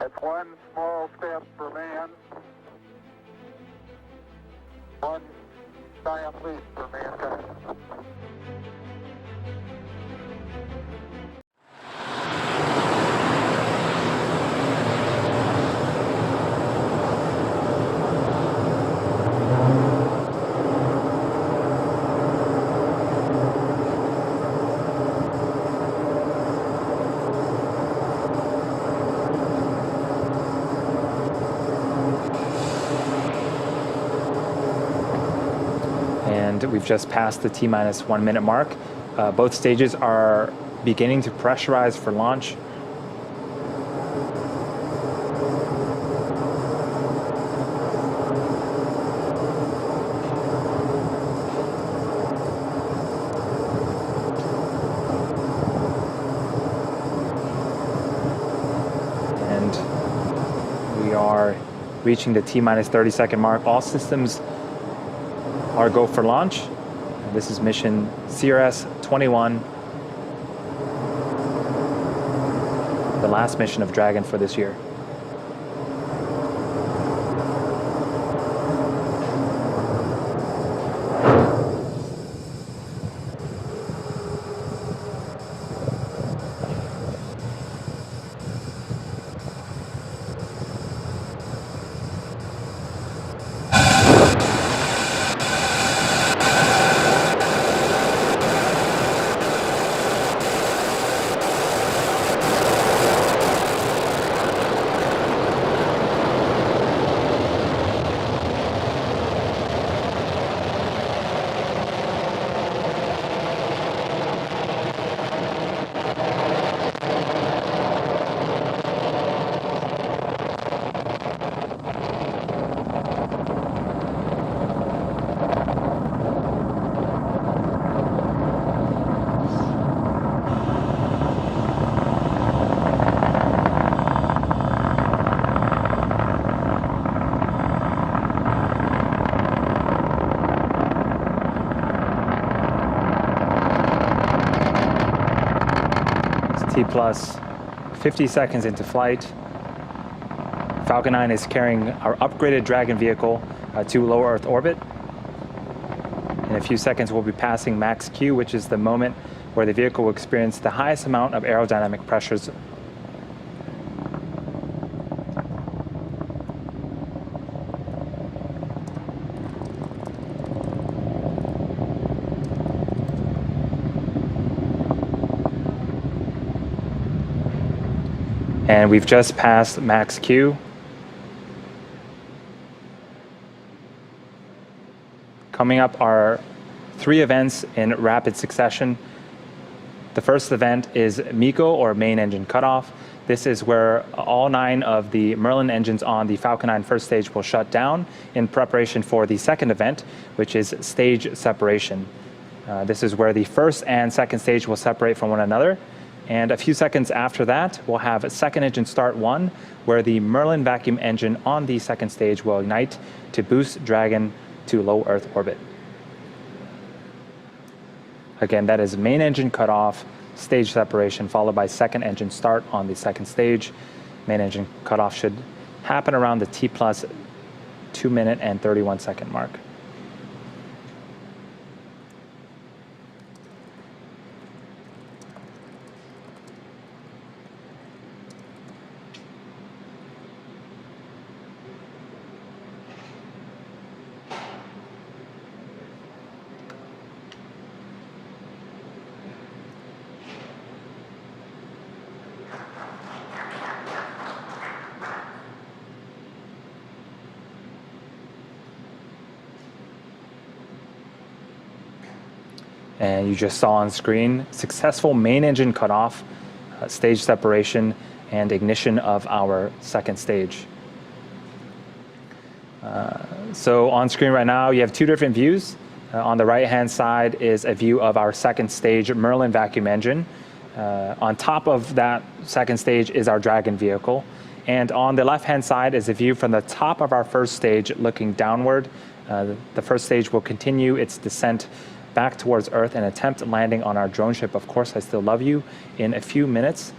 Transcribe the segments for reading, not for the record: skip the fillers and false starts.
That's one small step for man, one giant leap for mankind. And we've just passed the T-minus 1 minute mark. Both stages are beginning to pressurize for launch. And we are reaching the T-minus 30-second mark. All systems are go for launch. This is mission CRS-21, the last mission of Dragon for this year. Plus 50 seconds into flight. Falcon 9 is carrying our upgraded Dragon vehicle to low Earth orbit. In a few seconds, we'll be passing max Q, which is the moment where the vehicle will experience the highest amount of aerodynamic pressures. And we've just passed max Q. Coming up are 3 events in rapid succession. The first event is MECO, or main engine cutoff. This is where all 9 of the Merlin engines on the Falcon 9 first stage will shut down in preparation for the second event, which is stage separation. This is where the first and second stage will separate from one another. And a few seconds after that, we'll have a second engine start 1, where the Merlin vacuum engine on the second stage will ignite to boost Dragon to low Earth orbit. Again, that is main engine cutoff, stage separation, followed by second engine start on the second stage. Main engine cutoff should happen around the T plus 2 minute and 31 second mark. And you just saw on screen successful main engine cutoff, stage separation, and ignition of our second stage. So on screen right now, you have 2 different views. On the right-hand side is a view of our second stage Merlin vacuum engine. On top of that second stage is our Dragon vehicle. And on the left-hand side is a view from the top of our first stage looking downward. The first stage will continue its descent back towards Earth and attempt landing on our drone ship, Of Course I Still Love You, in a few minutes.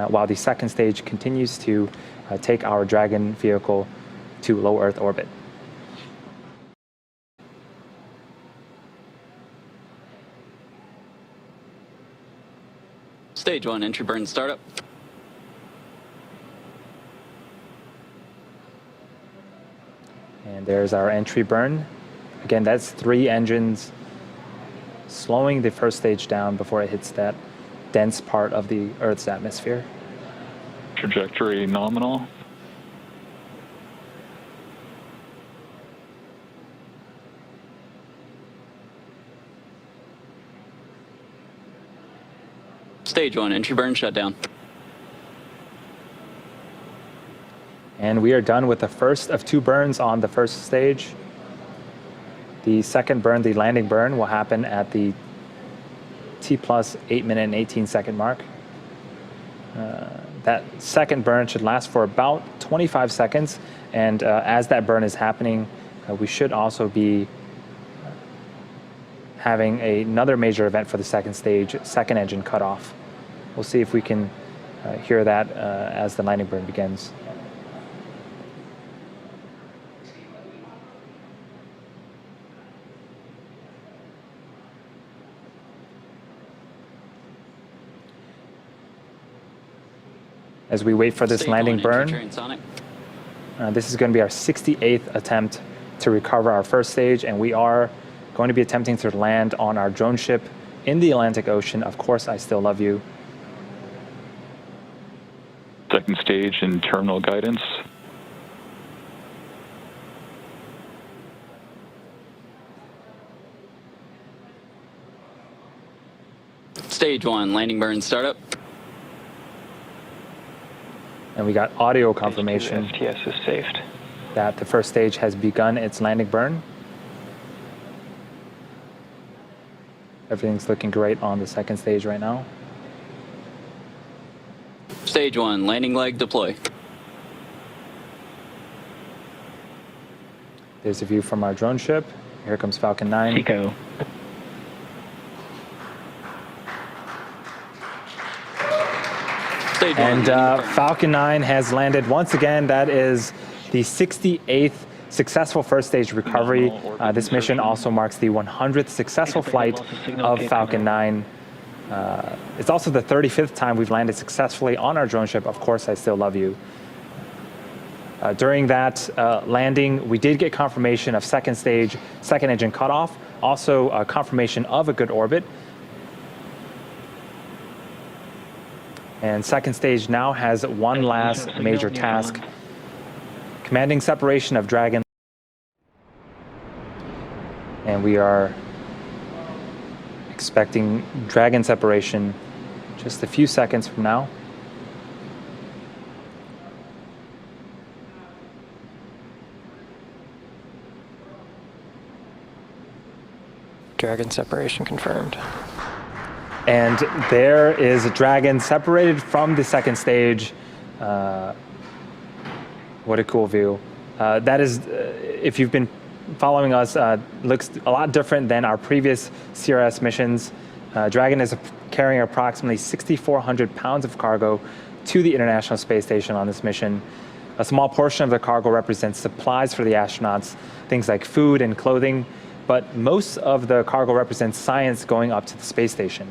while the second stage continues to take our Dragon vehicle to low Earth orbit. Stage 1, entry burn startup. And there's our entry burn. Again, that's 3 engines slowing the first stage down before it hits that dense part of the Earth's atmosphere. Trajectory nominal. Stage 1, entry burn shutdown. And we are done with the first of 2 burns on the first stage. The second burn, the landing burn, will happen at the T plus 8 minute and 18 second mark. That second burn should last for about 25 seconds. And as that burn is happening, we should also be having another major event for the second stage, second engine cutoff. We'll see if we can hear that as the landing burn begins. As we wait for this landing burn, this is going to be our 68th attempt to recover our first stage, and we are going to be attempting to land on our drone ship in the Atlantic Ocean. Of course, I still love you. Second stage and terminal guidance. Stage 1, landing burn startup. And we got audio confirmation STS is saved. that the first stage has begun its landing burn. Everything's looking great on the second stage right now. Stage 1, landing leg deploy. There's a view from our drone ship. Here comes Falcon 9. Pico. Stage 1, And landing burn. Falcon 9 has landed once again. That is the 68th successful first stage recovery. This mission also marks the 100th successful flight of Falcon 9. It's also the 35th time we've landed successfully on our drone ship. Of course, I still love you. During that landing, we did get confirmation of second stage, second engine cutoff, also a confirmation of a good orbit. And second stage now has one last major task, commanding separation of Dragon. And we are expecting Dragon separation just a few seconds from now. Dragon separation confirmed. And there is Dragon separated from the second stage. What a cool view. That is, if you've been following us, looks a lot different than our previous CRS missions. Dragon is carrying approximately 6,400 pounds of cargo to the International Space Station on this mission. A small portion of the cargo represents supplies for the astronauts, things like food and clothing, but most of the cargo represents science going up to the space station.